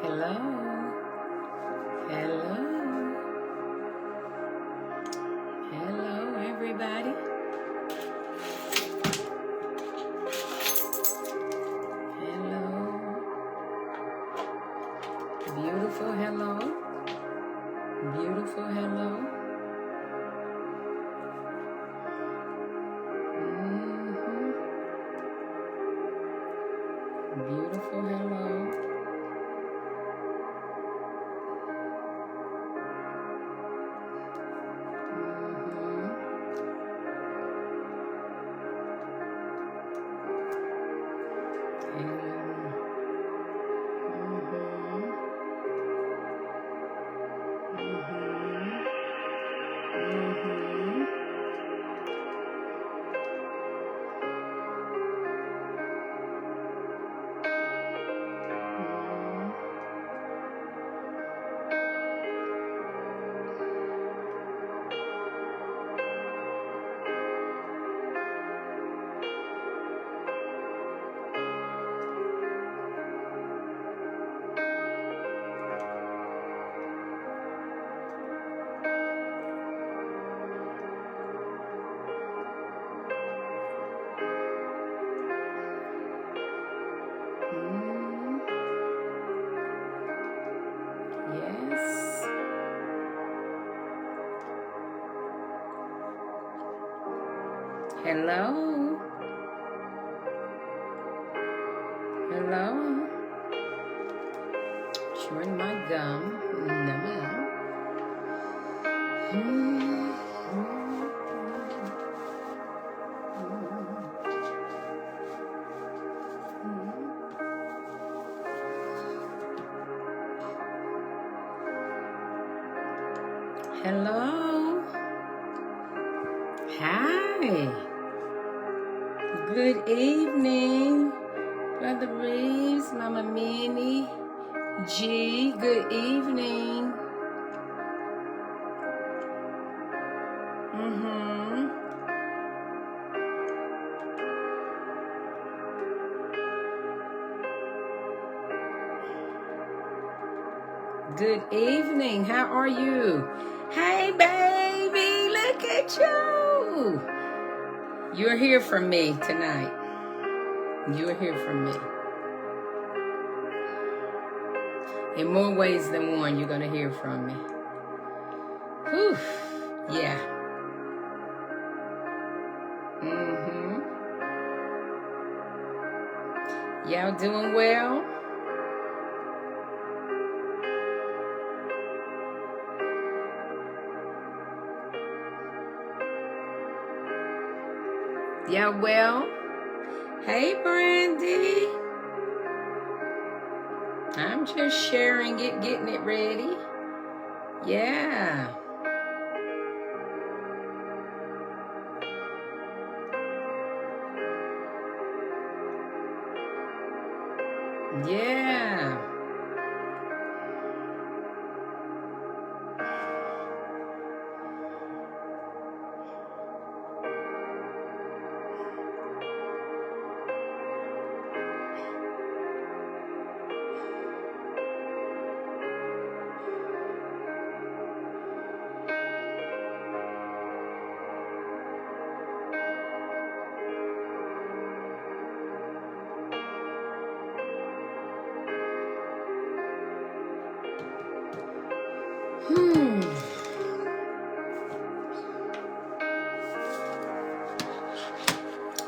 Hello. Hello. Hello, everybody. Hello. Beautiful hello. Beautiful hello. Beautiful hello. Yes. Hello. Hello. Chewing my gum. No. Hello. Hi. Good evening, Brother Reeves, Mama Minnie, G. Good evening. Good evening. How are you? Hey, baby, look at you. You're here for me tonight. You're here for me. In more ways than one, you're going to hear from me. Whew. Yeah. Y'all doing well? Y'all well? Hey, Brandy. I'm just sharing it, getting it ready. Yeah. Yeah.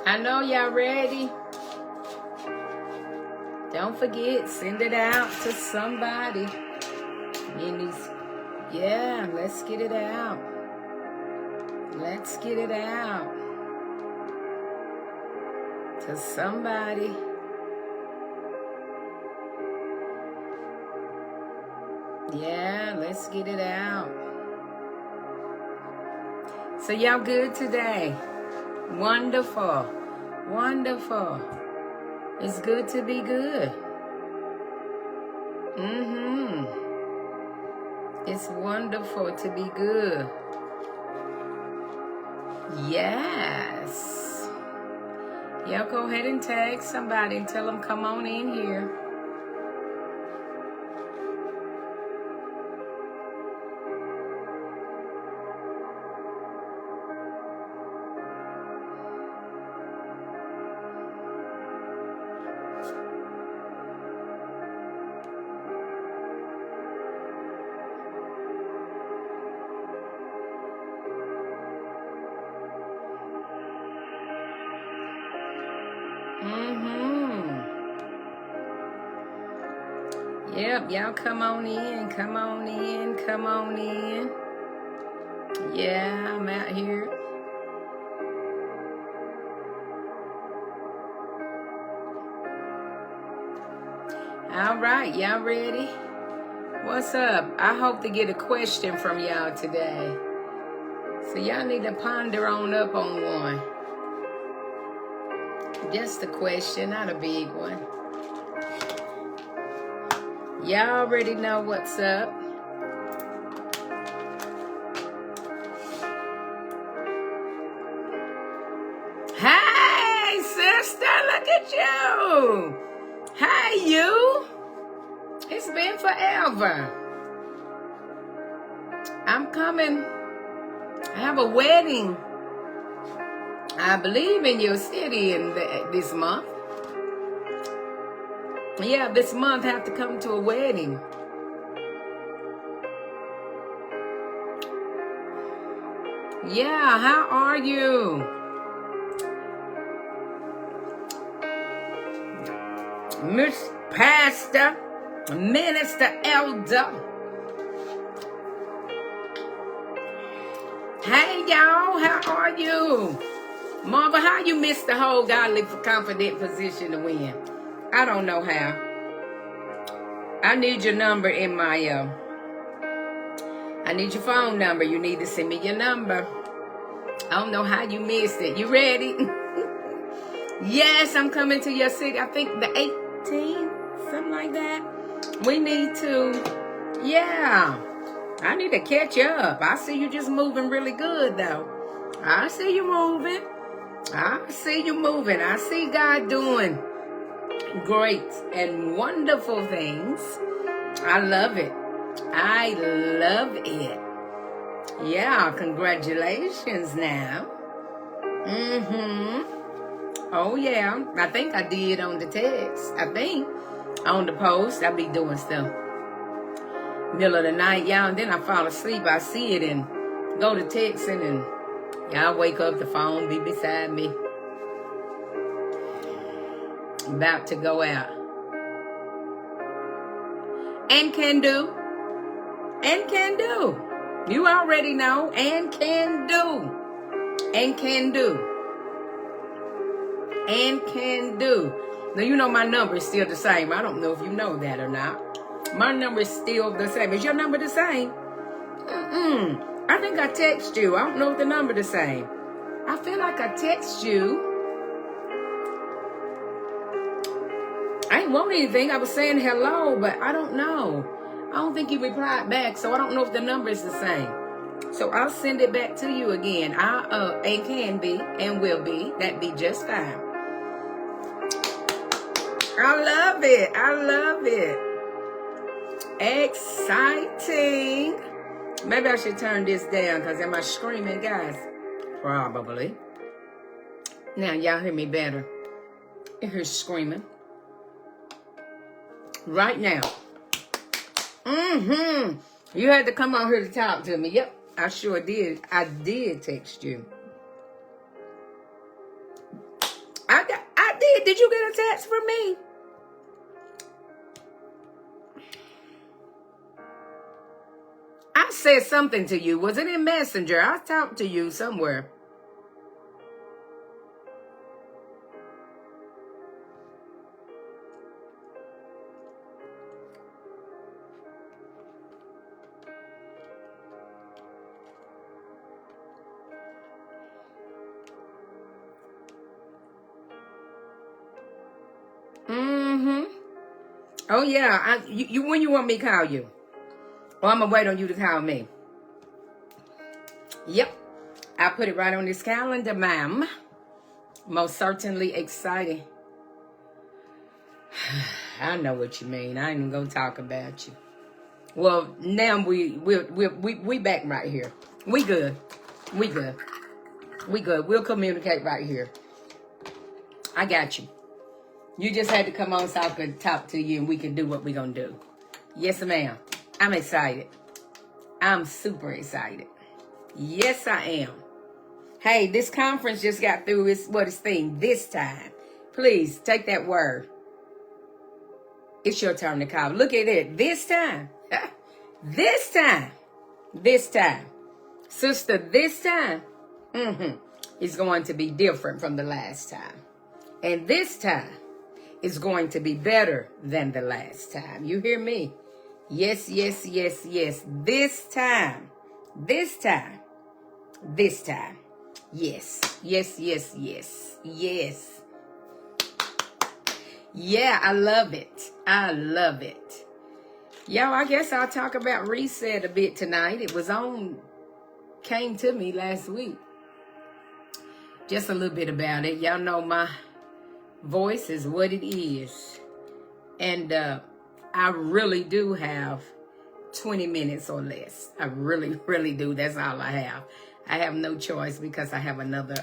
I know y'all ready. Don't forget, send it out to somebody. Yeah, let's get it out. Let's get it out to somebody. Yeah, let's get it out. So y'all good today? Wonderful. Wonderful. It's good to be good. It's wonderful to be good. Yes. Y'all go ahead and tag somebody and tell them come on in here. Yep, y'all come on in, come on in, come on in. Yeah, I'm out here. All right, y'all ready? What's up? I hope to get a question from y'all today. So y'all need to ponder on up on one. Just a question, not a big one. Y'all already know what's up. Hey, sister, look at you. Hey, you. It's been forever. I'm coming. I have a wedding, I believe, in your city this month. Yeah, this month I have to come to a wedding. Yeah, how are you? Miss Pastor, Minister Elder. Hey, y'all, how are you? Marva, how you missed the whole godly confident position to win? I don't know how. I need your number in my, I need your phone number. You need to send me your number. I don't know how you missed it. You ready? Yes, I'm coming to your city. I think the 18th, something like that. We need to, yeah. I need to catch up. I see you just moving really good, though. I see you moving. I see you moving. I see God doing great and wonderful things. I love it. I love it. Yeah, congratulations now. Oh, yeah. I think I did on the text. I think on the post. I be doing stuff middle of the night, y'all, and then I fall asleep. I see it and go to texting, and y'all wake up, the phone be beside me. About to go out. And can do. And can do. You already know. And can do. And can do. And can do. Now, you know my number is still the same. I don't know if you know that or not. My number is still the same. Is your number the same? I think I text you. I don't know if the number the same. I feel like I text you. I ain't want anything. I was saying hello, but I don't know. I don't think you replied back, so I don't know if the number is the same. So I'll send it back to you again. And can be and will be. That'd be just fine. I love it. I love it. Exciting. Maybe I should turn this down, because am I screaming, guys? Probably. Now y'all hear me better. You hear screaming. Right now. You had to come on here to talk to me. Yep, I sure did. I did text you. I did. Did you get a text from me? I said something to you. Was it in Messenger? I talked to you somewhere. Oh, yeah. You when you want me to call you? Or I'm going to wait on you to call me. Yep. I put it right on this calendar, ma'am. Most certainly exciting. I know what you mean. I ain't even going to talk about you. Well, now we back right here. We good. We good. We good. We'll communicate right here. I got you. You just had to come on so I could talk to you and we can do what we're going to do. Yes, ma'am. I'm excited. I'm super excited. Yes, I am. Hey, this conference just got through its theme this time. Please take that word. It's your turn to call. Look at it. This time. This time. Sister, this time. Is going to be different from the last time. And this time is going to be better than the last time. You hear me? Yes, yes, yes, yes. This time. Yes. Yes, yes, yes. Yes. Yeah, I love it. Y'all, I guess I'll talk about reset a bit tonight. It was came to me last week. Just a little bit about it. Y'all know my voice is what it is. And I really do have 20 minutes or less. I really, really do. That's all I have. I have no choice because I have another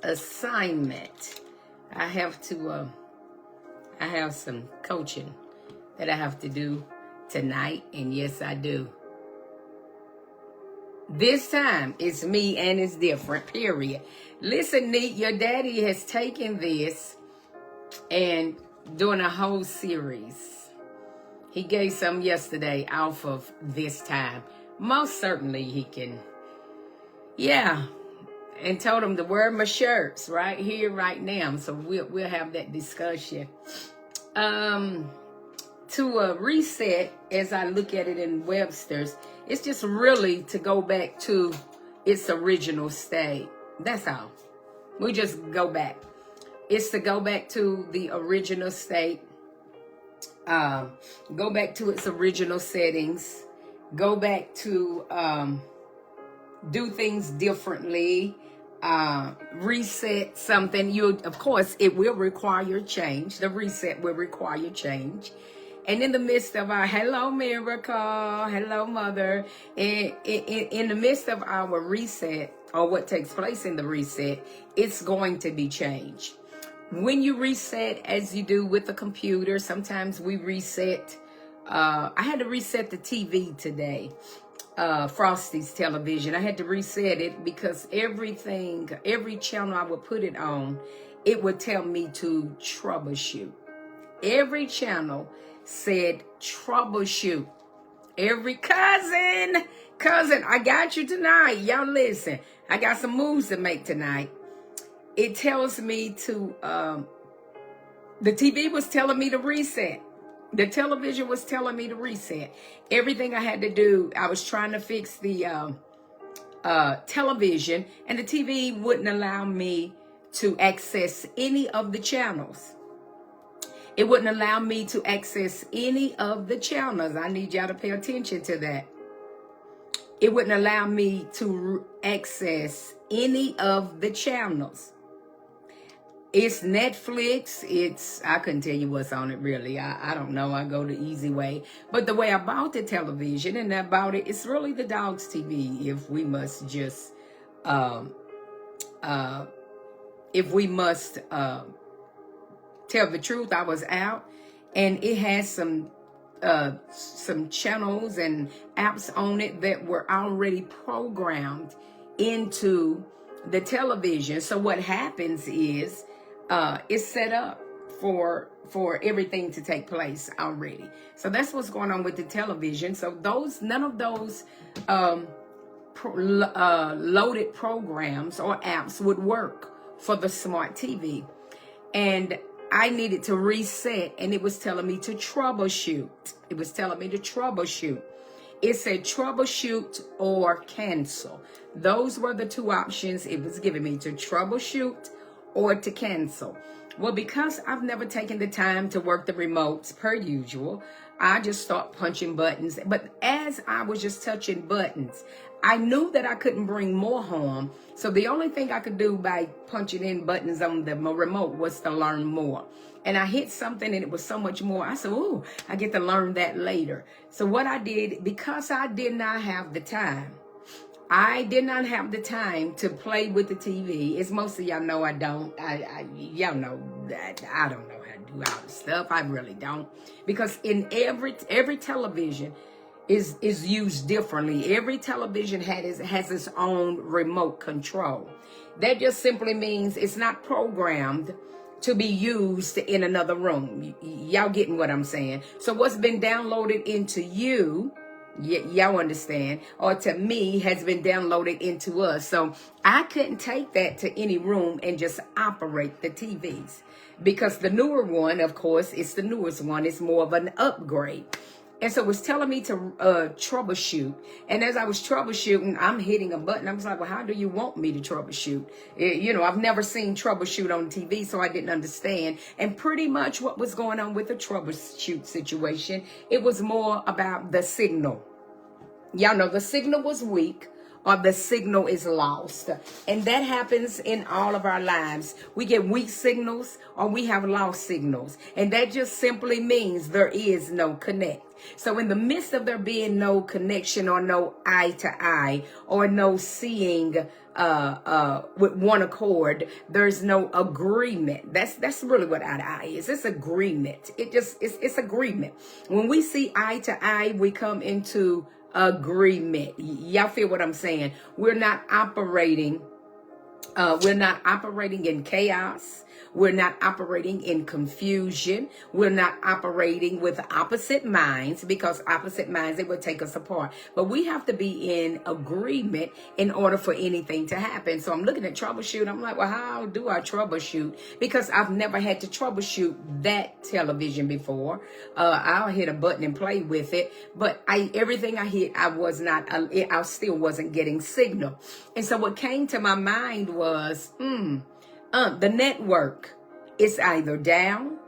assignment. I have some coaching that I have to do tonight, and yes, I do. This time, it's me and it's different, period. Listen, Neat, your daddy has taken this and doing a whole series. He gave some yesterday off of this time. Most certainly he can, and told him to wear my shirts right here, right now. So we'll have that discussion. To reset, as I look at it in Webster's, it's just really to go back to its original state. That's all. We just go back. It's to go back to the original state. Go back to its original settings. Go back to do things differently. Reset something. Of course, it will require change. The reset will require change. And in the midst of our, hello, Miracle, hello, Mother, in the midst of our reset, or what takes place in the reset, it's going to be change. When you reset, as you do with the computer, sometimes we reset. I had to reset the TV today, Frosty's television. I had to reset it because every channel I would put it on, it would tell me to troubleshoot. Every channel said troubleshoot. Every cousin, I got you tonight. Y'all listen, I got some moves to make tonight. It tells me to, the TV was telling me to reset. The television was telling me to reset. Everything I had to do, I was trying to fix the television, and the TV wouldn't allow me to access any of the channels. It wouldn't allow me to access any of the channels. I need y'all to pay attention to that. It wouldn't allow me to access any of the channels. It's Netflix. I couldn't tell you what's on it, really. I don't know. I go the easy way. But the way I bought the television and I bought it, it's really the dog's TV. If we must just, tell the truth, I was out, and it has some channels and apps on it that were already programmed into the television. So what happens is it's set up for everything to take place already. So that's what's going on with the television. So none of those loaded programs or apps would work for the smart TV. And I needed to reset, and it was telling me to troubleshoot. It said troubleshoot or cancel. Those were the two options it was giving me, to troubleshoot or to cancel. Well, because I've never taken the time to work the remotes per usual, I just start punching buttons. But as I was just touching buttons, I knew that I couldn't bring more harm. So the only thing I could do by punching in buttons on the remote was to learn more. And I hit something and it was so much more. I said, ooh, I get to learn that later. So what I did, because I did not have the time, to play with the TV. As most of y'all know, I don't. Y'all know that I don't know how to do all the stuff. I really don't. Because in every television is used differently. Every television has its own remote control. That just simply means it's not programmed to be used in another room. Y'all getting what I'm saying? So what's been downloaded into you, y'all understand, or to me, has been downloaded into us. So I couldn't take that to any room and just operate the TVs, because the newer one, of course, it's the newest one. It's more of an upgrade. And so it was telling me to troubleshoot. And as I was troubleshooting, I'm hitting a button. I was like, well, how do you want me to troubleshoot? I've never seen troubleshoot on TV, so I didn't understand. And pretty much what was going on with the troubleshoot situation, it was more about the signal. Y'all know the signal was weak, or the signal is lost. And that happens in all of our lives. We get weak signals or we have lost signals. And that just simply means there is no connect. So in the midst of there being no connection, or no eye to eye, or no seeing with one accord, there's no agreement. That's really what eye to eye is. It's agreement. It's agreement. When we see eye to eye, we come into agreement. Y'all feel what I'm saying? We're not operating in chaos. We're not operating in confusion. We're not operating with opposite minds, because opposite minds, it would take us apart. But we have to be in agreement in order for anything to happen. So I'm looking at troubleshoot. I'm like, well, how do I troubleshoot? Because I've never had to troubleshoot that television before. I'll hit a button and play with it, but everything I hit, I still wasn't getting signal. And so what came to my mind was, the network is either down,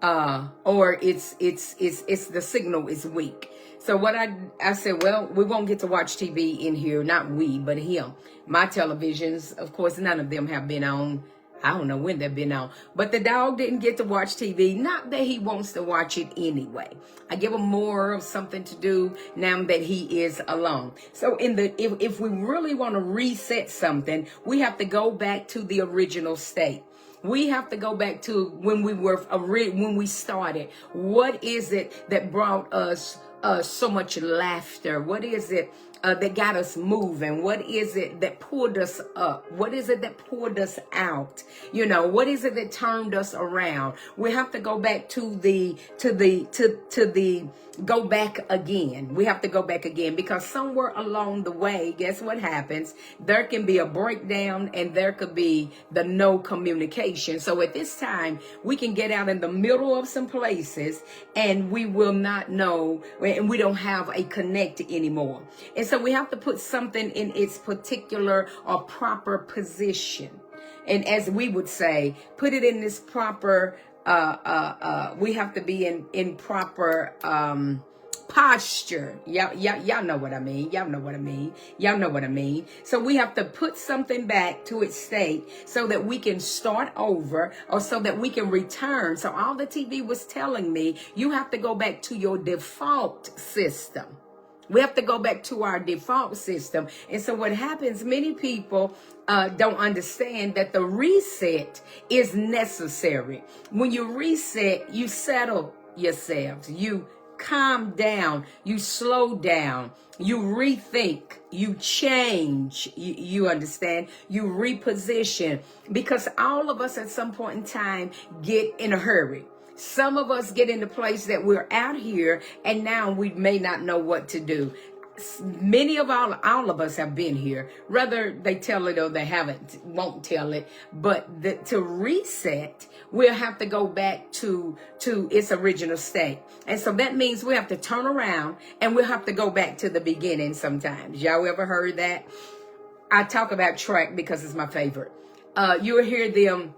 or it's the signal is weak. So what I said, well, we won't get to watch TV in here. Not we, but him. My televisions, of course, none of them have been on. I don't know when they've been on, but the dog didn't get to watch TV. Not that he wants to watch it anyway. I give him more of something to do now that he is alone. So if we really want to reset something, we have to go back to the original state. We have to go back to when we started. What is it that brought us so much laughter? What is it that got us moving? What is it that pulled us up? What is it that pulled us out? What is it that turned us around? We have to go back go back again. We have to go back again, because somewhere along the way, guess what happens? There can be a breakdown, and there could be the no communication. So at this time, we can get out in the middle of some places, and we will not know, and we don't have a connect anymore. And so we have to put something in its particular or proper position. And as we would say, put it in this proper, we have to be in proper posture. Y'all know what I mean. Y'all know what I mean. Y'all know what I mean. So we have to put something back to its state so that we can start over, or so that we can return. So all the TV was telling me, you have to go back to your default system. We have to go back to our default system. And so what happens, many people don't understand that the reset is necessary. When you reset, you settle yourselves. You calm down. You slow down. You rethink. You change. You understand? You reposition. Because all of us at some point in time get in a hurry. Some of us get in the place that we're out here, and now we may not know what to do. Many of all of us have been here, whether they tell it or they won't tell it. But to reset, we'll have to go back to its original state. And so that means we have to turn around, and we'll have to go back to the beginning sometimes. Y'all ever heard that? I talk about track because it's my favorite. You'll hear them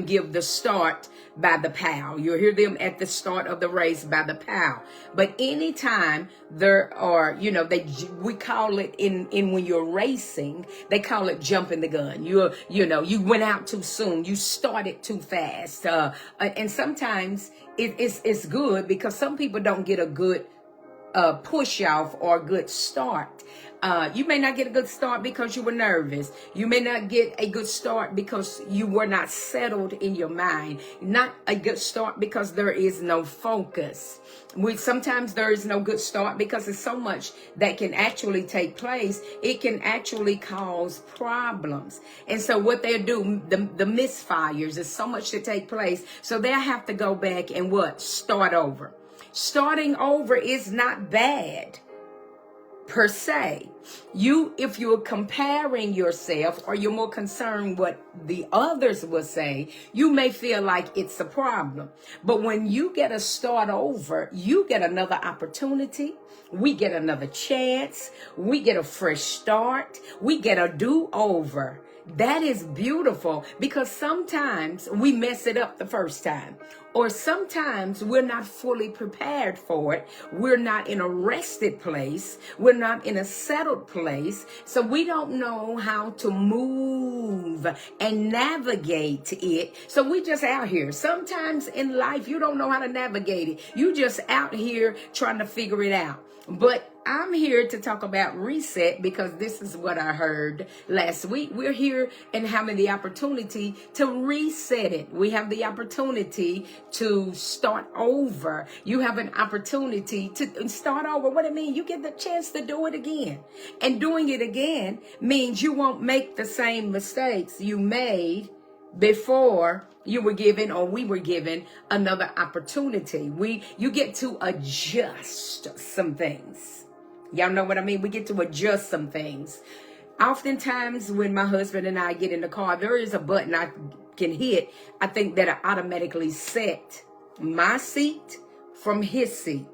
give the start by the POW. You'll hear them at the start of the race by the POW. But anytime there are, we call it in when you're racing, they call it jumping the gun. You went out too soon. You started too fast. And sometimes it's good, because some people don't get a good push off or a good start. You may not get a good start because you were nervous. You may not get a good start because you were not settled in your mind. Not a good start because there is no focus. Sometimes there is no good start because there's so much that can actually take place. It can actually cause problems. And so what they do, the misfires, is so much to take place. So they'll have to go back and what? Start over. Starting over is not bad per se. If you're comparing yourself, or you're more concerned what the others will say, you may feel like it's a problem. But when you get a start over, you get another opportunity. We get another chance. We get a fresh start. We get a do-over. That is beautiful, because sometimes we mess it up the first time, or sometimes we're not fully prepared for it. We're not in a rested place. We're not in a settled place. So we don't know how to move and navigate it. So we just out here. Sometimes in life, you don't know how to navigate it. You just out here trying to figure it out. But I'm here to talk about reset, because this is what I heard last week. We're here and having the opportunity to reset it. We have the opportunity to start over. You have an opportunity to start over. What it means? You get the chance to do it again. And doing it again means you won't make the same mistakes you made before you were given, or we were given, another opportunity. You get to adjust some things. Y'all know what I mean? We get to adjust some things. Oftentimes when my husband and I get in the car, there is a button I can hit. I think that I automatically set my seat from his seat.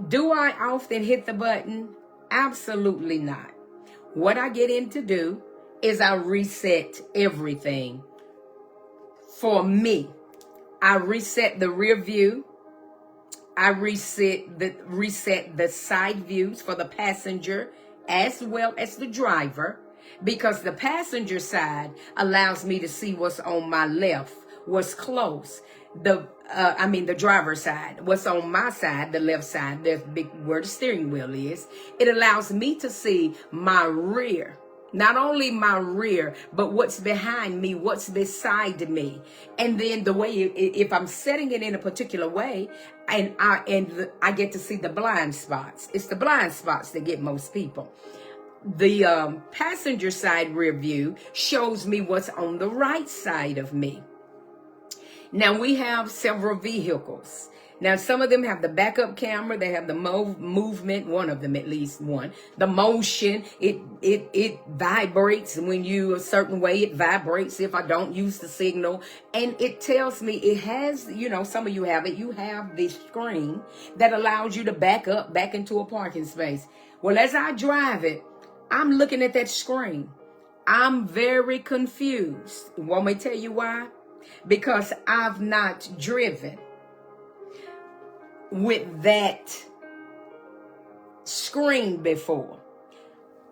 Do I often hit the button? Absolutely not. What I get in to do is I reset everything. For me, I reset the rear view. I reset the side views for the passenger as well as the driver, because the passenger side allows me to see what's on my left, what's close. The driver's side, what's on my side, the left side, where the steering wheel is. It allows me to see my rear. Not only my rear, but what's behind me, what's beside me. And then the way, if I'm setting it in a particular way, and I get to see the blind spots. It's the blind spots that get most people. The passenger side rear view shows me what's on the right side of me. Now, we have several vehicles. Now, some of them have the backup camera. They have the movement, one of them, at least one. The motion, it vibrates when you a certain way. It vibrates if I don't use the signal. And it tells me, it has, some of you have it. You have this screen that allows you to back up, back into a parking space. Well, as I drive it, I'm looking at that screen. I'm very confused. Want me to tell you why? Because I've not driven with that screen before.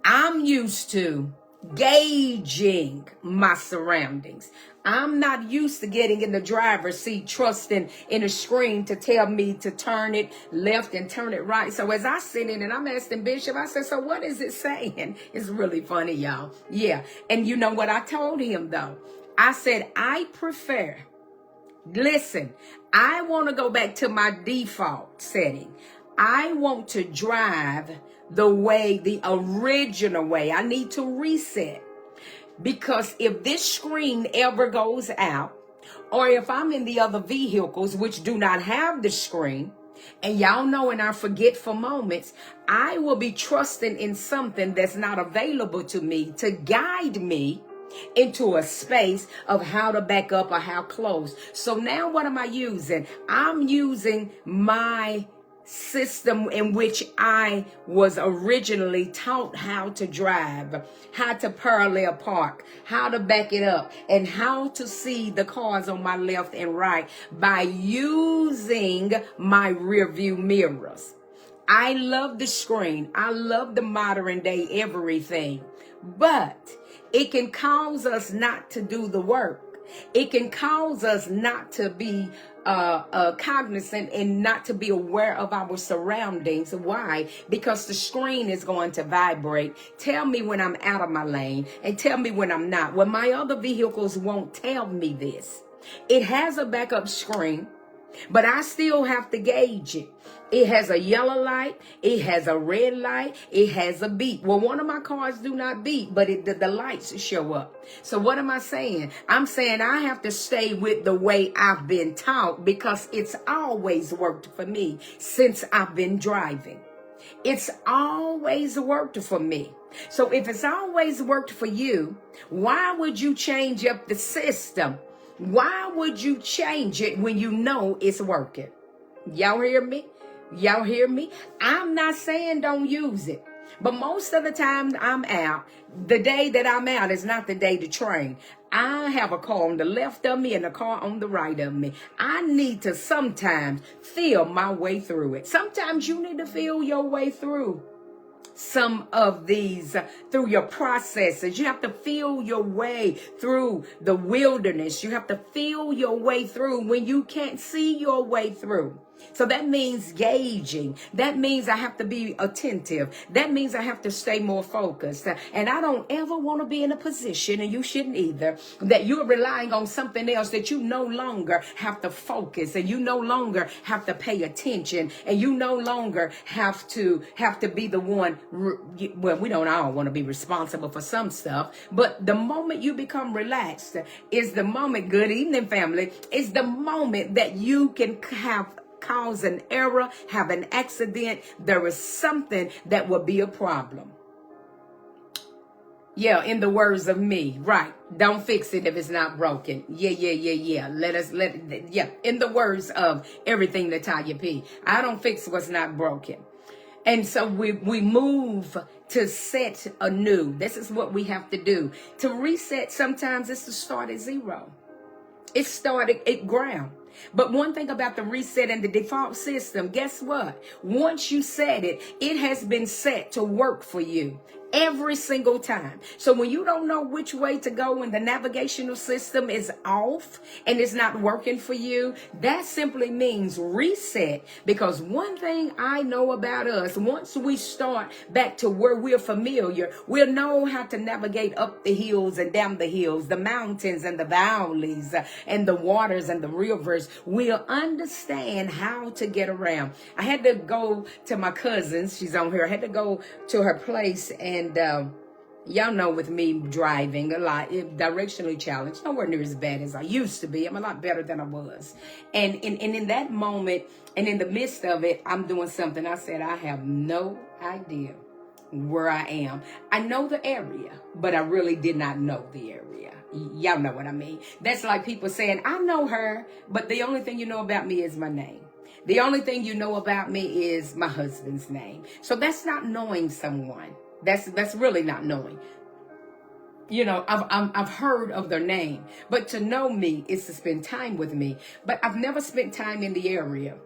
I'm used to gauging my surroundings. I'm not used to getting in the driver's seat, trusting in a screen to tell me to turn it left and turn it right. So as I sit in and I'm asking Bishop, I said, so what is it saying? It's really funny, y'all. Yeah. And you know what I told him, though? I said, listen, I want to go back to my default setting. I want to drive the original way. I need to reset. Because if this screen ever goes out, or if I'm in the other vehicles which do not have the screen, and y'all know in our forgetful moments, I will be trusting in something that's not available to me to guide me into a space of how to back up or how close. So now what am I using? I'm using my system in which I was originally taught how to drive, how to parallel park, how to back it up, and how to see the cars on my left and right by using my rear view mirrors. I love the screen. I love the modern day everything, but it can cause us not to do the work. It can cause us not to be cognizant and not to be aware of our surroundings. Why? Because the screen is going to vibrate. Tell me when I'm out of my lane and tell me when I'm not. Well, my other vehicles won't tell me this. It has a backup screen, but I still have to gauge it. It has a yellow light. It has a red light. It has a beep. Well, one of my cars do not beep, but the lights show up. So what am I saying? I'm saying I have to stay with the way I've been taught because it's always worked for me since I've been driving. It's always worked for me. So if it's always worked for you, why would you change up the system? Why would you change it when you know it's working? Y'all hear me? Y'all hear me? I'm not saying don't use it. But most of the time I'm out, the day that I'm out is not the day to train. I have a car on the left of me and a car on the right of me. I need to sometimes feel my way through it. Sometimes you need to feel your way through some of these through your processes. You have to feel your way through the wilderness. You have to feel your way through when you can't see your way through. So that means gauging. That means I have to be attentive. That means I have to stay more focused. And I don't ever want to be in a position, and you shouldn't either, that you're relying on something else that you no longer have to focus, and you no longer have to pay attention, and you no longer have to be the one. Well, we don't all want to be responsible for some stuff, but the moment you become relaxed is the moment, good evening family, is the moment that you can cause an error, have an accident. There is something that will be a problem. Yeah, in the words of me, right? Don't fix it if it's not broken. Yeah. In the words of everything that Tanya P. I don't fix what's not broken. And so we move to set anew. This is what we have to do. To reset, sometimes it's to start at zero. It started at ground. But one thing about the reset and the default system, guess what? Once you set it, it has been set to work for you every single time. So when you don't know which way to go when the navigational system is off and it's not working for you, that simply means reset. Because one thing I know about us, once we start back to where we're familiar, we'll know how to navigate up the hills and down the hills, the mountains and the valleys and the waters and the rivers. We'll understand how to get around. I had to go to my cousin's. She's on here. I had to go to her place, and y'all know with me driving a lot, directionally challenged, nowhere near as bad as I used to be. I'm a lot better than I was. And in that moment, and in the midst of it, I'm doing something. I said, I have no idea where I am. I know the area, but I really did not know the area. Y'all know what I mean. That's like people saying, I know her, but the only thing you know about me is my name. The only thing you know about me is my husband's name. So that's not knowing someone. That's really not knowing. You know, I've heard of their name, but to know me is to spend time with me. But I've never spent time in the area.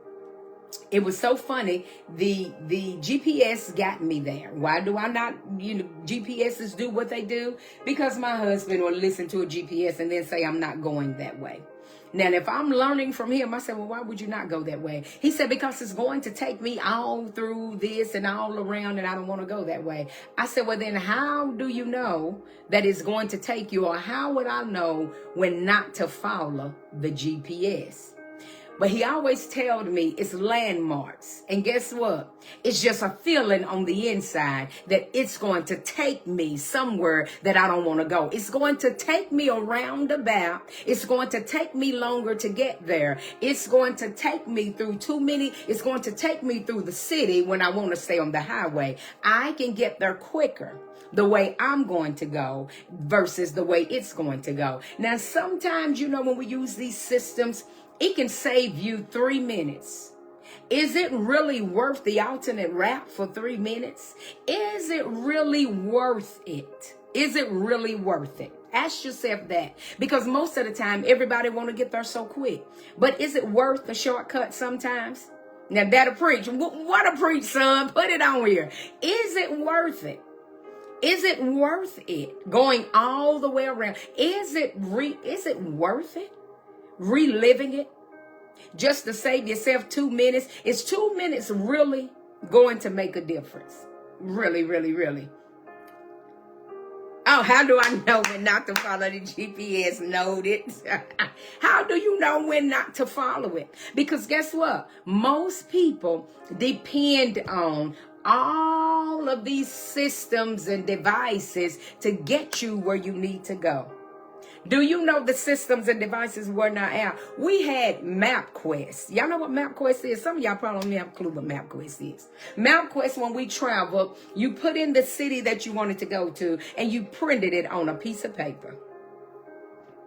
It was so funny. The GPS got me there. Why do I not, GPSs do what they do? Because my husband will listen to a GPS and then say, I'm not going that way. Now, if I'm learning from him, I said, well, why would you not go that way? He said, because it's going to take me all through this and all around, and I don't want to go that way. I said, well, then how do you know that it's going to take you, or how would I know when not to follow the GPS? But he always told me it's landmarks. And guess what? It's just a feeling on the inside that it's going to take me somewhere that I don't want to go. It's going to take me around about. It's going to take me longer to get there. It's going to take me through it's going to take me through the city when I want to stay on the highway. I can get there quicker the way I'm going to go versus the way it's going to go. Now, sometimes, when we use these systems, it can save you 3 minutes. Is it really worth the alternate route for 3 minutes? Is it really worth it? Is it really worth it? Ask yourself that. Because most of the time, everybody want to get there so quick. But is it worth the shortcut sometimes? Now, that'll preach. What a preach, son. Put it on here. Is it worth it? Is it worth it? Going all the way around. Is it worth it? Reliving it? just to save yourself 2 minutes. Is 2 minutes really going to make a difference? Really, really, really. Oh, how do I know when not to follow the GPS? Noted. How do you know when not to follow it? Because guess what? Most people depend on all of these systems and devices to get you where you need to go. Do you know the systems and devices were not out? We had MapQuest. Y'all know what MapQuest is? Some of y'all probably don't have a clue what MapQuest is. MapQuest, when we traveled, you put in the city that you wanted to go to, and you printed it on a piece of paper.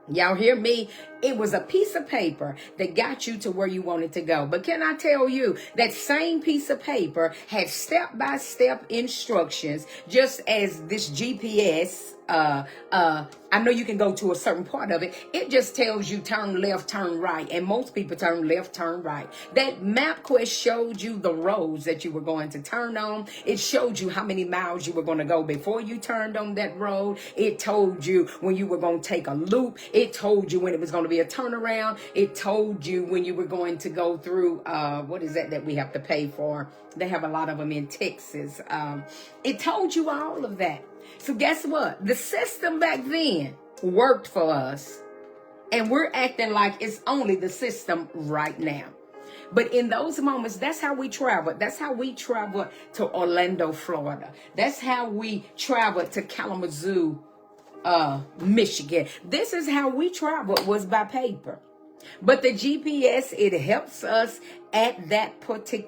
Y'all hear me? It was a piece of paper that got you to where you wanted to go. But can I tell you, that same piece of paper had step-by-step instructions, just as this GPS, I know you can go to a certain part of it. It just tells you turn left, turn right. And most people turn left, turn right. That MapQuest showed you the roads that you were going to turn on. It showed you how many miles you were going to go before you turned on that road. It told you when you were going to take a loop. It told you when it was going to be a turnaround. It told you when you were going to go through, what is that we have to pay for? They have a lot of them in Texas. It told you all of that. So guess what? The system back then worked for us, and we're acting like it's only the system right now. But in those moments, that's how we traveled. That's how we traveled to Orlando, Florida. That's how we traveled to Kalamazoo, Michigan. This is how we traveled, was by paper. But the GPS, it helps us at that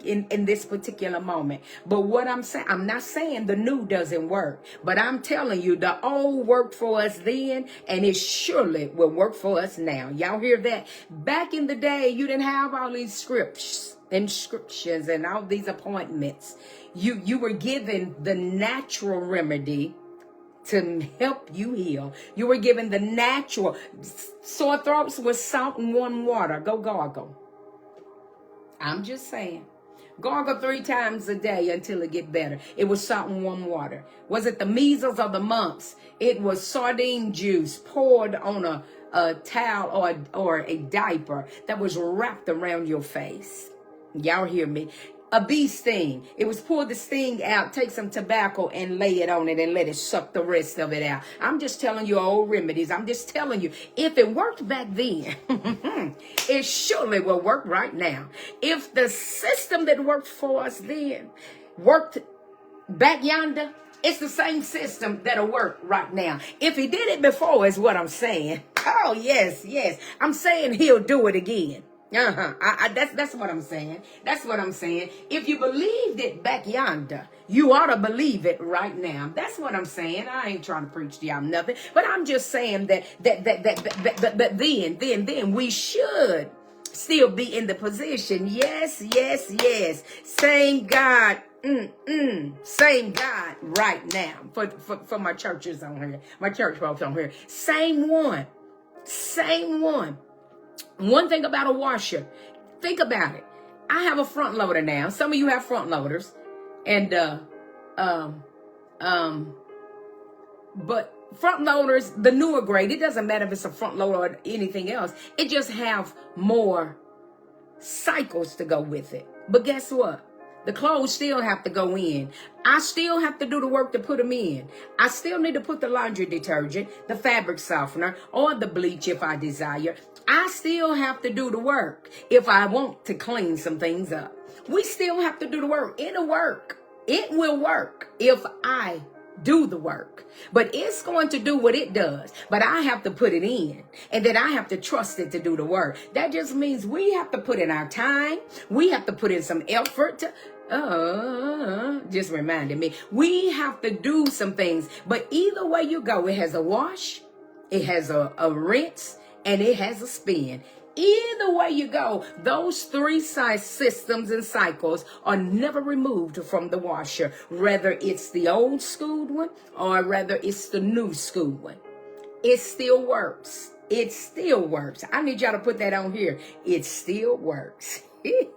in this particular moment. But what I'm saying, I'm not saying the new doesn't work, but I'm telling you the old worked for us then, and it surely will work for us now. Y'all hear that? Back in the day, you didn't have all these inscriptions and all these appointments. You were given the natural remedy to help you heal. You were given the natural. Sore throats with salt and warm water. Go gargle. I'm just saying. Gargle 3 times a day until it get better. It was salt and warm water. Was it the measles or the mumps? It was sardine juice poured on a towel or a diaper that was wrapped around your face. Y'all hear me? A bee sting. It was pull the sting out, take some tobacco and lay it on it and let it suck the rest of it out. I'm just telling you old remedies. I'm just telling you, if it worked back then, it surely will work right now. If the system that worked for us then worked back yonder, it's the same system that'll work right now. If he did it before is what I'm saying. Oh, yes, yes. I'm saying he'll do it again. That's what I'm saying. That's what I'm saying. If you believed it back yonder, you ought to believe it right now. That's what I'm saying. I ain't trying to preach to y'all nothing, but I'm just saying that then we should still be in the position. Yes, yes, yes. Same God. Same God right now for my churches on here, my church folks on here. Same one. One thing about a washer, think about it. I have a front loader now. Some of you have front loaders, and but front loaders, the newer grade, it doesn't matter if it's a front loader or anything else. It just have more cycles to go with it. But guess what? The clothes still have to go in. I still have to do the work to put them in. I still need to put the laundry detergent, the fabric softener, or the bleach if I desire. I still have to do the work if I want to clean some things up. We still have to do the work. It'll work. It will work if I do the work. But it's going to do what it does. But I have to put it in. And then I have to trust it to do the work. That just means we have to put in our time. We have to put in some effort. Just reminded me. We have to do some things. But either way you go, it has a wash, it has a rinse, and it has a spin. Either way you go, those 3 size systems and cycles are never removed from the washer, whether it's the old school one or whether it's the new school one. It still works. It still works. I need y'all to put that on here. It still works.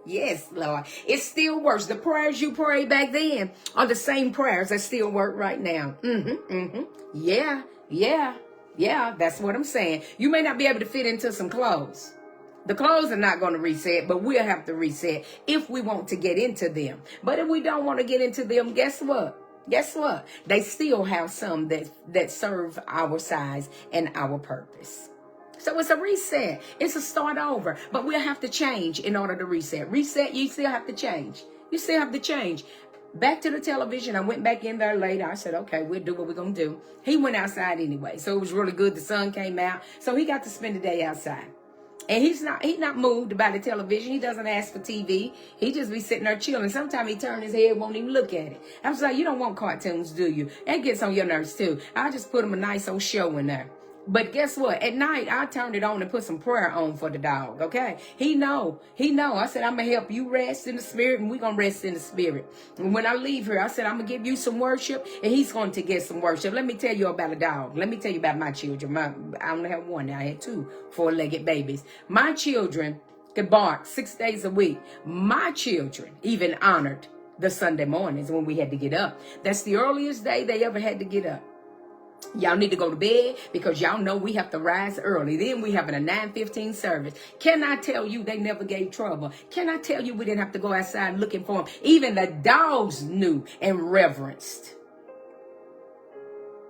Yes, Lord. It still works. The prayers you prayed back then are the same prayers that still work right now. Yeah, that's what I'm saying. You may not be able to fit into some clothes. The clothes are not going to reset, but we'll have to reset if we want to get into them. But if we don't want to get into them, guess what? Guess what? They still have some that serve our size and our purpose. So it's a reset. It's a start over. But we'll have to change in order to reset. Reset, you still have to change. You still have to change. Back to the television. I went back in there later. I said, okay, we'll do what we're going to do. He went outside anyway. So it was really good. The sun came out. So he got to spend the day outside. And he's not moved by the television. He doesn't ask for TV. He just be sitting there chilling. Sometimes he turn his head, won't even look at it. I was like, you don't want cartoons, do you? That gets on your nerves too. I just put him a nice old show in there. But guess what? At night, I turned it on and put some prayer on for the dog, okay? He know. I said, I'm going to help you rest in the spirit, and we're going to rest in the spirit. And when I leave here, I said, I'm going to give you some worship, and he's going to get some worship. Let me tell you about a dog. Let me tell you about my children. I only have one now. I had two four-legged babies. My children could bark 6 days a week. My children even honored the Sunday mornings when we had to get up. That's the earliest day they ever had to get up. Y'all need to go to bed because y'all know we have to rise early. Then we have a 9:15 service. Can I tell you they never gave trouble? Can I tell you we didn't have to go outside looking for them? Even the dogs knew and reverenced.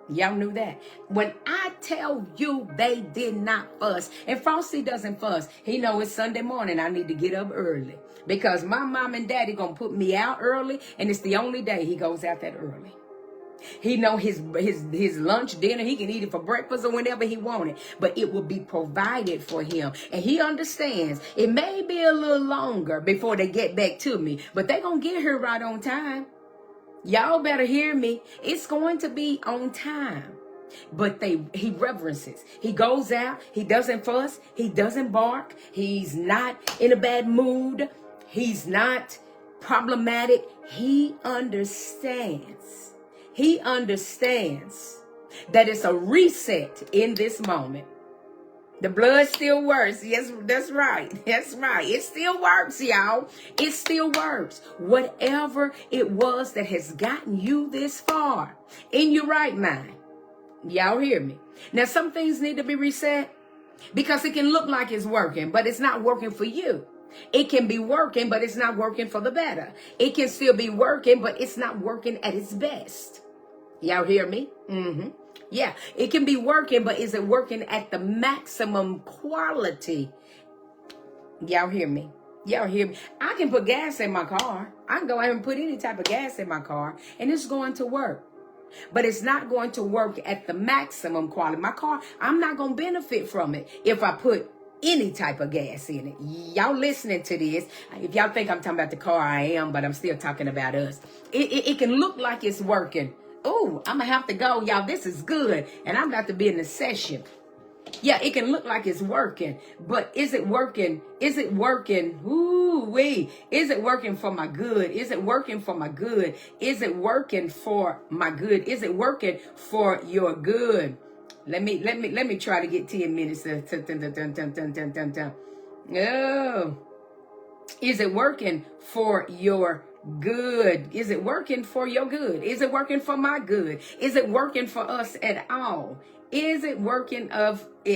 Y'all knew that. When I tell you they did not fuss, and Frosty doesn't fuss. He know it's Sunday morning. I need to get up early because my mom and daddy going to put me out early, and it's the only day he goes out that early. He know his lunch, dinner, he can eat it for breakfast or whenever he wanted, but it will be provided for him. And he understands it may be a little longer before they get back to me, but they're going to get here right on time. Y'all better hear me. It's going to be on time. But he reverences. He goes out. He doesn't fuss. He doesn't bark. He's not in a bad mood. He's not problematic. He understands. He understands that it's a reset in this moment. The blood still works. Yes, that's right. That's right. It still works, y'all. It still works. Whatever it was that has gotten you this far in your right mind. Y'all hear me? Now, some things need to be reset because it can look like it's working, but it's not working for you. It can be working, but it's not working for the better. It can still be working, but it's not working at its best. Y'all hear me? Yeah, it can be working, but is it working at the maximum quality? Y'all hear me? Y'all hear me? I can put gas in my car. I can go ahead and put any type of gas in my car, and it's going to work. But it's not going to work at the maximum quality. My car, I'm not going to benefit from it if I put any type of gas in it. Y'all listening to this, if y'all think I'm talking about the car, I am, but I'm still talking about us. It can look like it's working. Oh, I'm going to have to go. Y'all, this is good. And I'm about to be in a session. Yeah, it can look like it's working. But is it working? Is it working? Ooh-wee. Is it working for my good? Is it working for my good? Is it working for my good? Is it working for your good? Let me try to get 10 minutes. Oh. Is it working for your good? Is it working for your good? Is it working for my good? Is it working for us at all? Is it working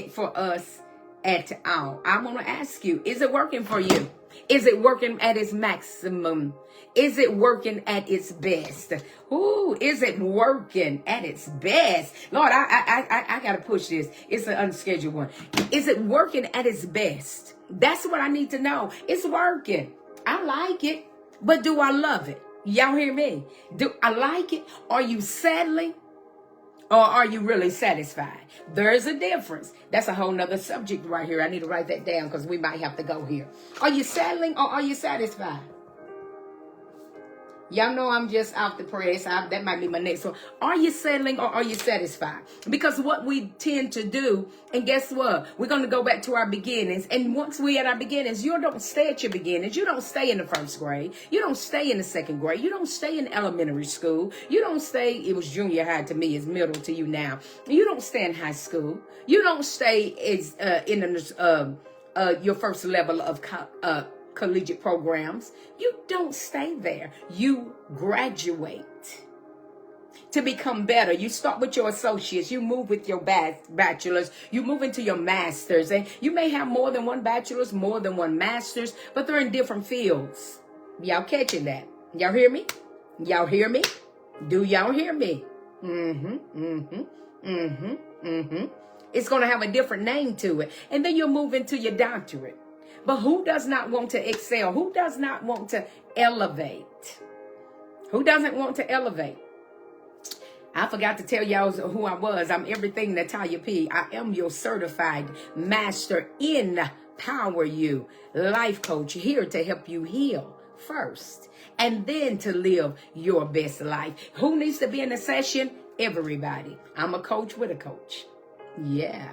for us at all? I want to ask you, is it working for you? Is it working at its maximum? Is it working at its best? Ooh, is it working at its best? Lord, I got to push this. It's an unscheduled one. Is it working at its best? That's what I need to know. It's working. I like it, but do I love it? Y'all hear me? Do I like it? Are you settling? Or are you really satisfied? There's a difference. That's a whole nother subject right here. I need to write that down because we might have to go here. Are you settling or are you satisfied? Y'all know I'm just off the press. That might be my next one. Are you settling or are you satisfied? Because what we tend to do, and guess what? We're going to go back to our beginnings. And once we're at our beginnings, you don't stay at your beginnings. You don't stay in the first grade. You don't stay in the second grade. You don't stay in elementary school. You don't stay, it was junior high to me, it's middle to you now. You don't stay in high school. You don't stay in your first level of collegiate programs. You don't stay there. You graduate. to become better. You start with your associates. You move with your bachelors. You move into your masters. And you may have more than one bachelor's, more than one master's, but they're in different fields. Y'all catching that? Y'all hear me? Y'all hear me? Do y'all hear me? It's going to have a different name to it. And then you'll move into your doctorate. But who does not want to excel? Who does not want to elevate? Who doesn't want to elevate? I forgot to tell y'all who I was. I'm everything Natalia P. I am your certified master in Power You life coach, here to help you heal first and then to live your best life. Who needs to be in the session? Everybody. I'm a coach with a coach. Yeah.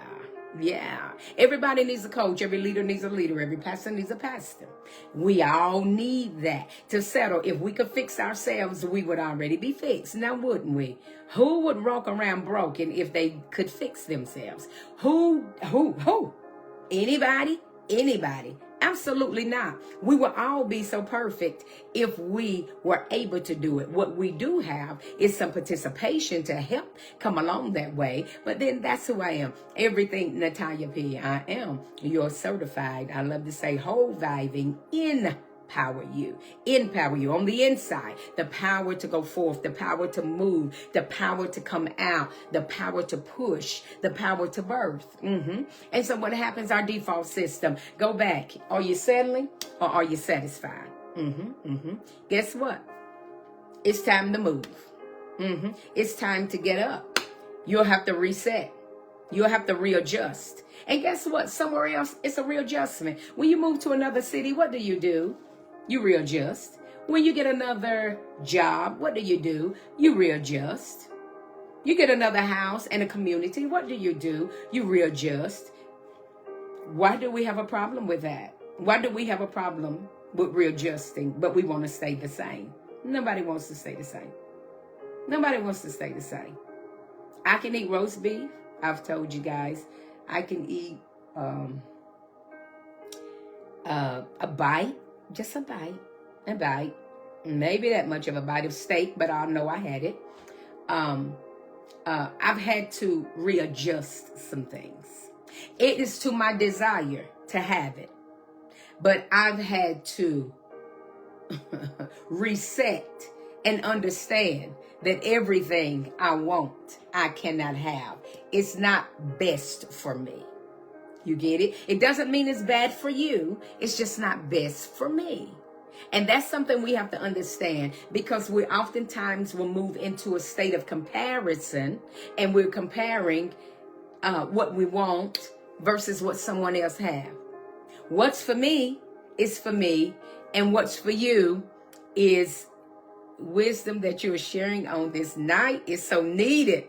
Everybody needs a coach. Every leader needs a leader. Every pastor needs a pastor. We all need that to settle. If we could fix ourselves, we would already be fixed. Now, wouldn't we? Who would walk around broken if they could fix themselves? Who? Anybody? Absolutely not. We will all be so perfect if we were able to do it. What we do have is some participation to help come along that way. But then that's who I am. Everything Natalia P. I am your certified, I love to say, whole vibing in Power You. Empower you on the inside. The power to go forth, the power to move, the power to come out, the power to push, the power to birth. And so what happens, our default system, go back. Are you settling or are you satisfied? Guess what? It's time to move. It's time to get up. You'll have to reset. You'll have to readjust. And guess what? Somewhere else, it's a readjustment. When you move to another city, what do? You readjust. When you get another job, what do? You readjust. You get another house and a community, what do? You readjust. Why do we have a problem with that? Why do we have a problem with readjusting, but we want to stay the same? Nobody wants to stay the same. Nobody wants to stay the same. I can eat roast beef. I've told you guys. I can eat a bite. Just a bite, maybe that much of a bite of steak, but I know I had it. I've had to readjust some things. It is to my desire to have it, but I've had to reset and understand that everything I want, I cannot have. It's not best for me. You get it? It doesn't mean it's bad for you. It's just not best for me. And that's something we have to understand, because we oftentimes will move into a state of comparison, and we're comparing what we want versus what someone else has. What's for me is for me, and what's for you is wisdom that you're sharing on this night is so needed.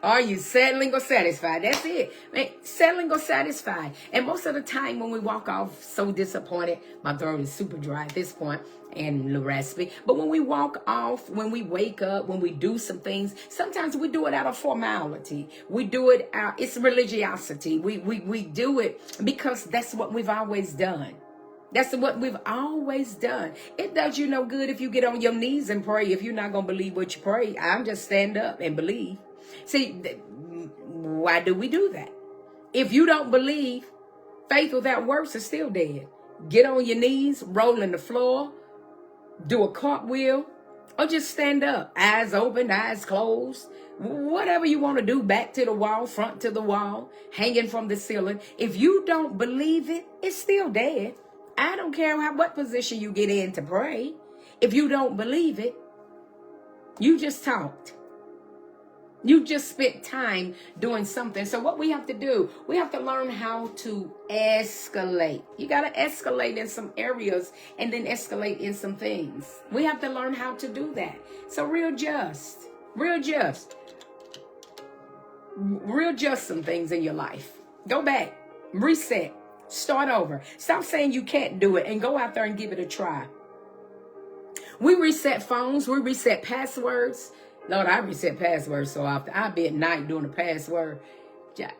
Are you settling or satisfied? That's it. Man, settling or satisfied. And most of the time when we walk off so disappointed, my throat is super dry at this point and a little raspy. But when we walk off, when we wake up, when we do some things, sometimes we do it out of formality. We do it out, it's religiosity. We do it because that's what we've always done. That's what we've always done. It does you no good if you get on your knees and pray. If you're not going to believe what you pray, I'm just stand up and believe. See, why do we do that? If you don't believe, faith without works is still dead. Get on your knees, roll in the floor, do a cartwheel, or just stand up. Eyes open, eyes closed. Whatever you want to do, back to the wall, front to the wall, hanging from the ceiling. If you don't believe it, it's still dead. I don't care what position you get in to pray. If you don't believe it, you just talked. You just spent time doing something. So what we have to do, we have to learn how to escalate. You got to escalate in some areas and then escalate in some things. We have to learn how to do that. So readjust some things in your life. Go back, reset, start over. Stop saying you can't do it and go out there and give it a try. We reset phones, we reset passwords. Lord, I reset passwords so often. I'll be at night doing a password.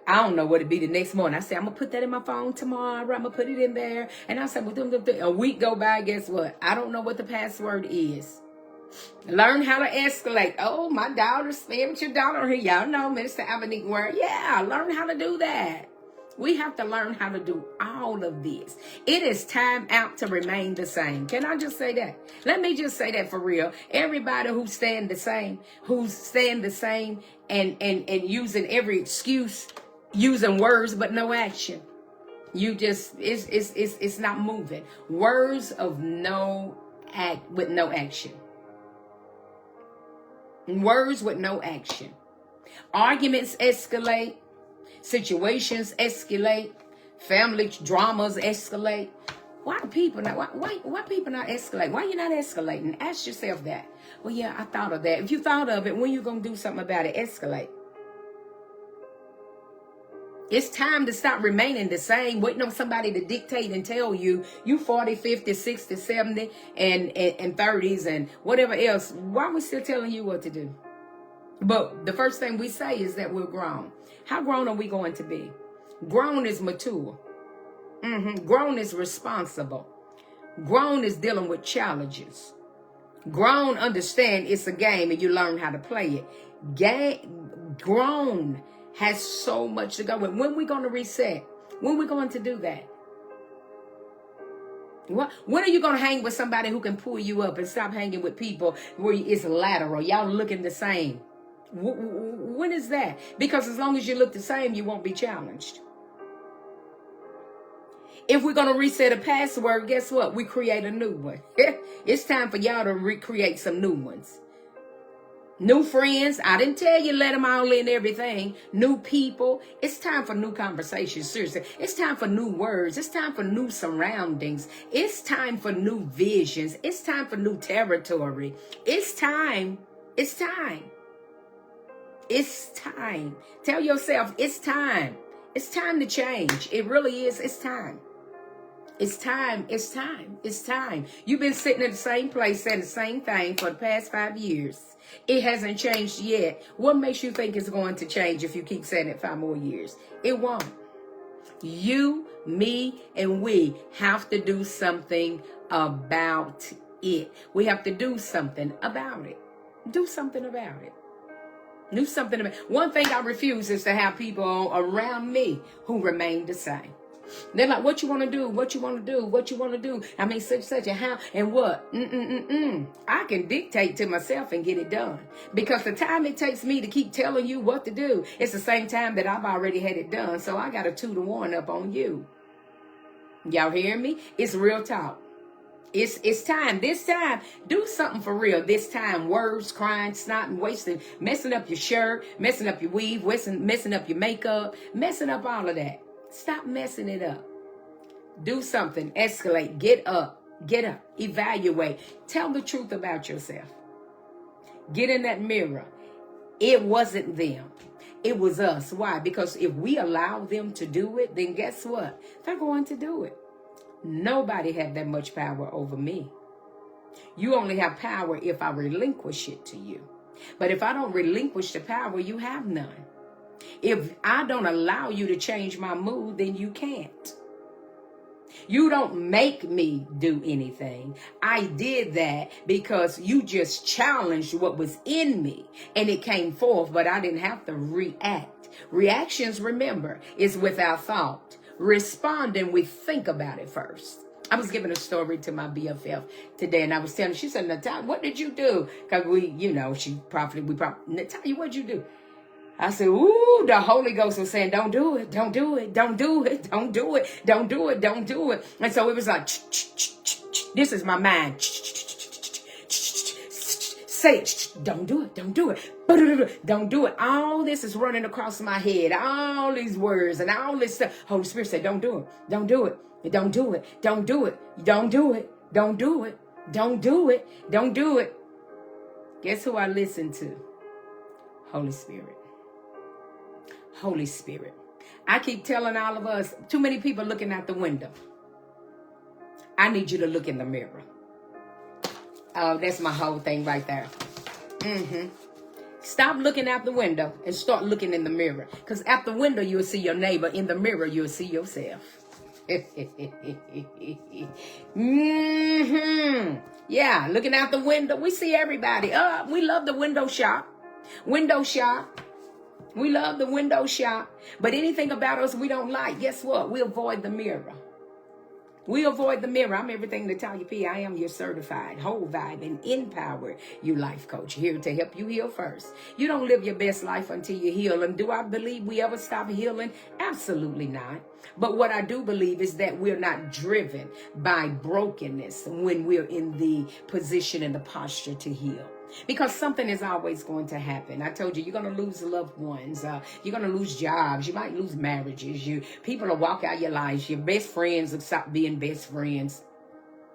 I don't know what it'd be the next morning. I say, I'm going to put that in my phone tomorrow. I'm going to put it in there. And I say, well, a week go by, guess what? I don't know what the password is. Learn how to escalate. Oh, my daughter's spiritual daughter here. Y'all know Minister Albanique word. Yeah, learn how to do that. We have to learn how to do all of this. It is time out to remain the same. Can I just say that? Let me just say that for real. Everybody who's staying the same and using every excuse, using words but no action. You just, it's not moving. Words of no act with no action. Words with no action. Arguments escalate. Situations escalate. Family dramas escalate. Why people not? Why people not escalate? Why you not escalating? Ask yourself that. Well, yeah, I thought of that. If you thought of it, when you gonna do something about it? Escalate. It's time to stop remaining the same, waiting on somebody to dictate and tell you 40, 50, 60, 70, and 30s and whatever else. Why are we still telling you what to do? But the first thing we say is that we're grown. How grown are we going to be? Grown is mature. Grown is responsible. Grown is dealing with challenges. Grown understand it's a game and you learn how to play it. Grown has so much to go with. When we going to reset? When we going to do that? When are you going to hang with somebody who can pull you up and stop hanging with people where it's lateral? Y'all looking the same. When is that? Because as long as you look the same, you won't be challenged. If we're going to reset a password, guess what? We create a new one. It's time for y'all to recreate some new ones. New friends. I didn't tell you let them all in everything. New people. It's time for new conversations. Seriously. It's time for new words. It's time for new surroundings. It's time for new visions. It's time for new territory. It's time. It's time. It's time. Tell yourself it's time. It's time to change. It really is. It's time. It's time. It's time. It's time. You've been sitting in the same place saying the same thing for the past 5 years. It hasn't changed yet. What makes you think it's going to change if you keep saying it 5 more years? It won't. You, me, and we have to do something about it. We have to do something about it. Do something about it. Do something about it. One thing I refuse is to have people around me who remain the same. They're like, what you want to do? What you want to do? What you want to do? I mean, such and how and what? I can dictate to myself and get it done. Because the time it takes me to keep telling you what to do, it's the same time that I've already had it done. So I got a 2-to-1 up on you. Y'all hear me? It's real talk. It's time. This time, do something for real. This time, words, crying, snotting, wasting, messing up your shirt, messing up your weave, messing up your makeup, messing up all of that. Stop messing it up. Do something. Escalate. Get up. Get up. Evaluate. Tell the truth about yourself. Get in that mirror. It wasn't them. It was us. Why? Because if we allow them to do it, then guess what? They're going to do it. Nobody had that much power over me. You only have power if I relinquish it to you. But if I don't relinquish the power, you have none. If I don't allow you to change my mood, then you can't. You don't make me do anything. I did that because you just challenged what was in me and it came forth, but I didn't have to react. Reactions, remember, is without thought. Responding, we think about it first. I was giving a story to my BFF today, and I was telling her, she said, Natalia, what did you do? Because Natalia, what'd you do? I said, ooh, the Holy Ghost was saying, don't do it, don't do it, don't do it, don't do it, don't do it, don't do it. And so it was like, this is my mind. Say it, don't do it, don't do it, don't do it. All this is running across my head, all these words and all this stuff. Holy Spirit said, don't do it, don't do it, don't do it, don't do it, don't do it, don't do it, don't do it, don't do it. Guess who I listened to? Holy Spirit. Holy Spirit. I keep telling all of us, too many people looking out the window. I need you to look in the mirror. Oh, that's my whole thing right there. Stop looking out the window and start looking in the mirror. Because out the window, you'll see your neighbor. In the mirror, you'll see yourself. Yeah, looking out the window, we see everybody. We love the window shop. Window shop. We love the window shop. But anything about us we don't like, guess what? We avoid the mirror. We avoid the mirror. I'm everything to Talia P. I am your certified, whole vibe, and empowered you life coach, here to help you heal first. You don't live your best life until you heal. And do I believe we ever stop healing? Absolutely not. But what I do believe is that we're not driven by brokenness when we're in the position and the posture to heal. Because something is always going to happen. I told you, you're going to lose loved ones. You're going to lose jobs. You might lose marriages. People will walk out your lives. Your best friends will stop being best friends.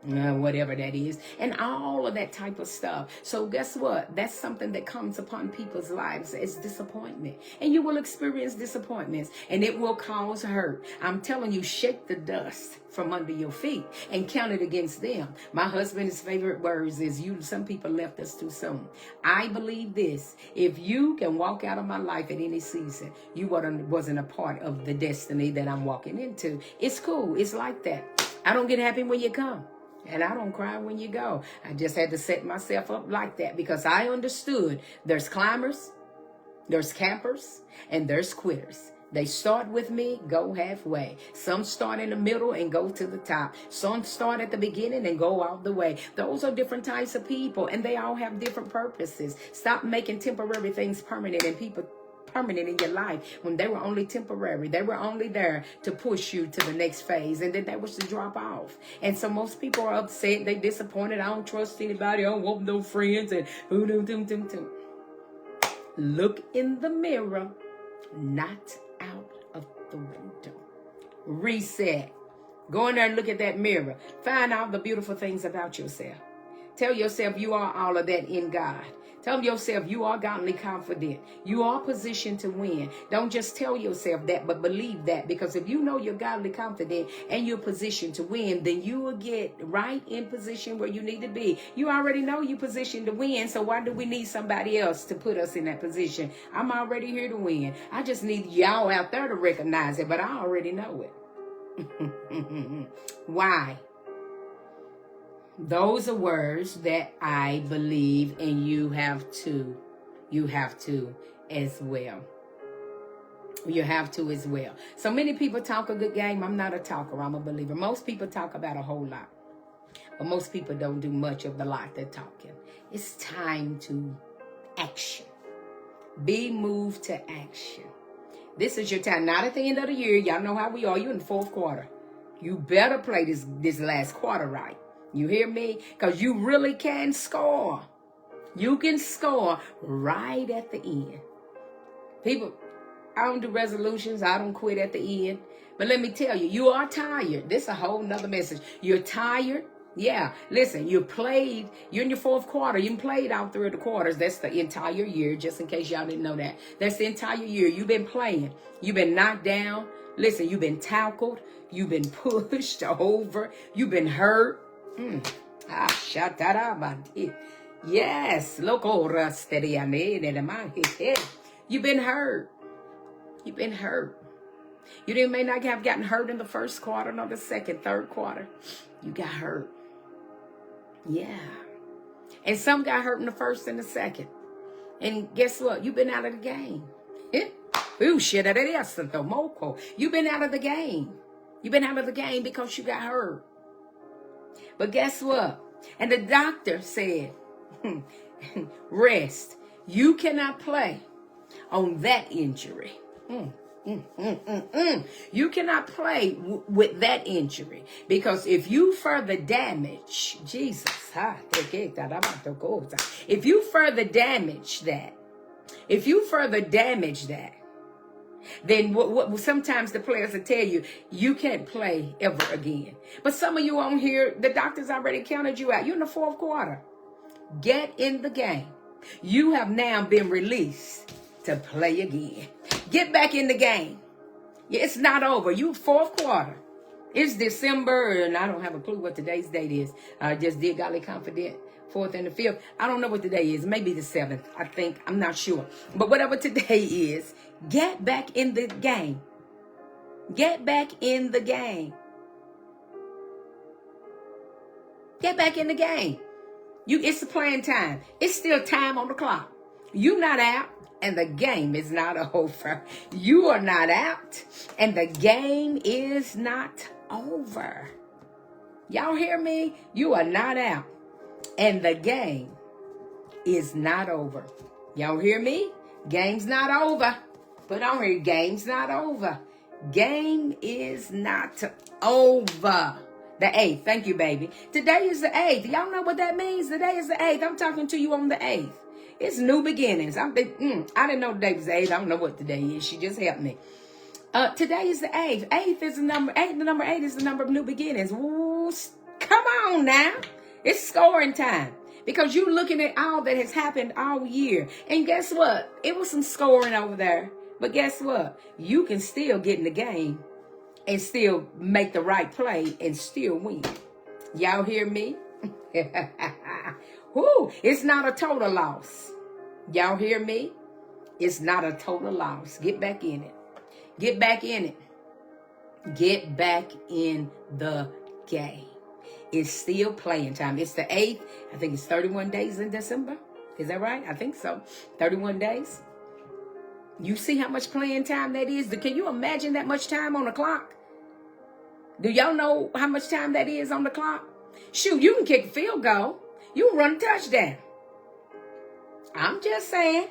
Whatever that is, and all of that type of stuff. So guess what? That's something that comes upon people's lives as disappointment. And you will experience disappointments, and it will cause hurt. I'm telling you, shake the dust from under your feet and count it against them. My husband's favorite words is, some people left us too soon. I believe this: if you can walk out of my life at any season, you wasn't a part of the destiny that I'm walking into. It's cool. It's like that. I don't get happy when you come. And I don't cry when you go. I just had to set myself up like that because I understood there's climbers, there's campers, and there's quitters. They start with me, go halfway. Some start in the middle and go to the top. Some start at the beginning and go all the way. Those are different types of people, and they all have different purposes. Stop making temporary things permanent and people permanent in your life when they were only temporary. They were only there to push you to the next phase, and then that was to drop off. And so most people are upset, they disappointed. I don't trust anybody, I don't want no friends, and look in the mirror, not out of the window. Reset. Go in there and look at that mirror. Find out the beautiful things about yourself. Tell yourself you are all of that in God. Tell yourself you are godly confident. You are positioned to win. Don't just tell yourself that, but believe that. Because if you know you're godly confident and you're positioned to win, then you will get right in position where you need to be. You already know you're positioned to win, so why do we need somebody else to put us in that position? I'm already here to win. I just need y'all out there to recognize it, but I already know it. Why? Those are words that I believe, and you have to as well. You have to as well. So many people talk a good game. I'm not a talker, I'm a believer. Most people talk about a whole lot, but most people don't do much of the lot they're talking. It's time to action. Be moved to action. This is your time. Not at the end of the year. Y'all know how we are. You in the fourth quarter. You better play this last quarter right. You hear me? Because you really can score. You can score right at the end. People, I don't do resolutions. I don't quit at the end. But let me tell you, you are tired. This is a whole nother message. You're tired. Yeah, listen, you're in your fourth quarter. You played out through the quarters. That's the entire year, just in case y'all didn't know that. That's the entire year. You've been playing. You've been knocked down. Listen, you've been tackled. You've been pushed over. You've been hurt. Yes, you've been hurt. You've been hurt. You may not have gotten hurt in the first quarter, nor the second, third quarter. You got hurt. Yeah. And some got hurt in the first and the second. And guess what? You've been out of the game. You've been out of the game. You've been out of the game because you got hurt. But guess what? And the doctor said, rest. You cannot play on that injury. You cannot play with that injury. Because if you further damage, if you further damage that, then what sometimes the players will tell you, you can't play ever again. But some of you on here, the doctors already counted you out. You're in the fourth quarter. Get in the game. You have now been released to play again. Get back in the game. It's not over. You fourth quarter. It's December, and I don't have a clue what today's date is. I just did Godly Confident. 4th and the 5th. I don't know what today is. Maybe the 7th, I think. I'm not sure. But whatever today is, get back in the game. Get back in the game. Get back in the game. It's the playing time. It's still time on the clock. You're not out, and the game is not over. You are not out, and the game is not over. Y'all hear me? You are not out, and the game is not over. Y'all hear me? Game's not over. Put on here, game's not over. Game is not over. The 8th. Thank you, baby. Today is the 8th. Y'all know what that means? Today is the 8th. I'm talking to you on the 8th. It's new beginnings. I didn't know today was the 8th. I don't know what today is. She just helped me. Today is the 8th. 8th is the number 8. The number 8 is the number of new beginnings. Ooh, come on now. It's scoring time. Because you're looking at all that has happened all year. And guess what? It was some scoring over there. But guess what? You can still get in the game and still make the right play and still win. Y'all hear me? Woo, it's not a total loss. Y'all hear me? It's not a total loss. Get back in it. Get back in it. Get back in the game. It's still playing time. It's the 8th. I think it's 31 days in December. Is that right? I think so. 31 days. You see how much playing time that is? Can you imagine that much time on the clock? Do y'all know how much time that is on the clock? Shoot, you can kick a field goal. You can run a touchdown. I'm just saying.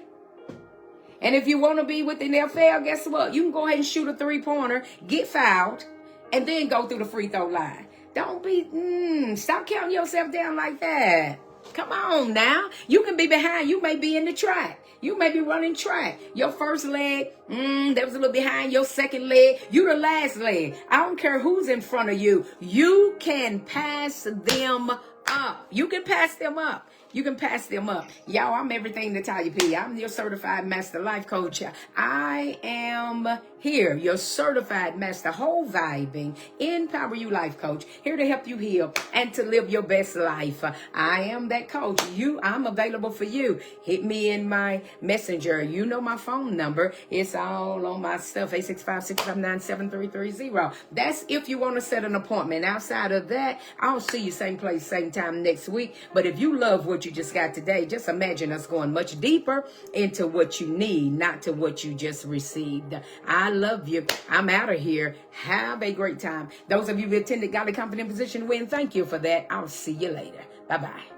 And if you want to be with the NFL, guess what? You can go ahead and shoot a 3-pointer, get fouled, and then go through the free throw line. Don't be, stop counting yourself down like that. Come on now. You can be behind. You may be in the track. You may be running track. Your first leg, that was a little behind. Your second leg, you the last leg. I don't care who's in front of you. You can pass them up. You can pass them up. You can pass them up. Y'all, I'm everything to Talia P. I'm your certified master life coach. I am here, your certified master whole vibing, empower you life coach, here to help you heal and to live your best life. I am that coach. I'm available for you. Hit me in my messenger. You know my phone number. It's all on my stuff, 865-659-7330. That's if you want to set an appointment. Outside of that, I'll see you same place, same time next week. But if you love what you just got today, just imagine us going much deeper into what you need, not to what you just received. I love you. I'm out of here. Have a great time. Those of you who attended Godly Confident Position Win, thank you for that. I'll see you later. Bye-bye.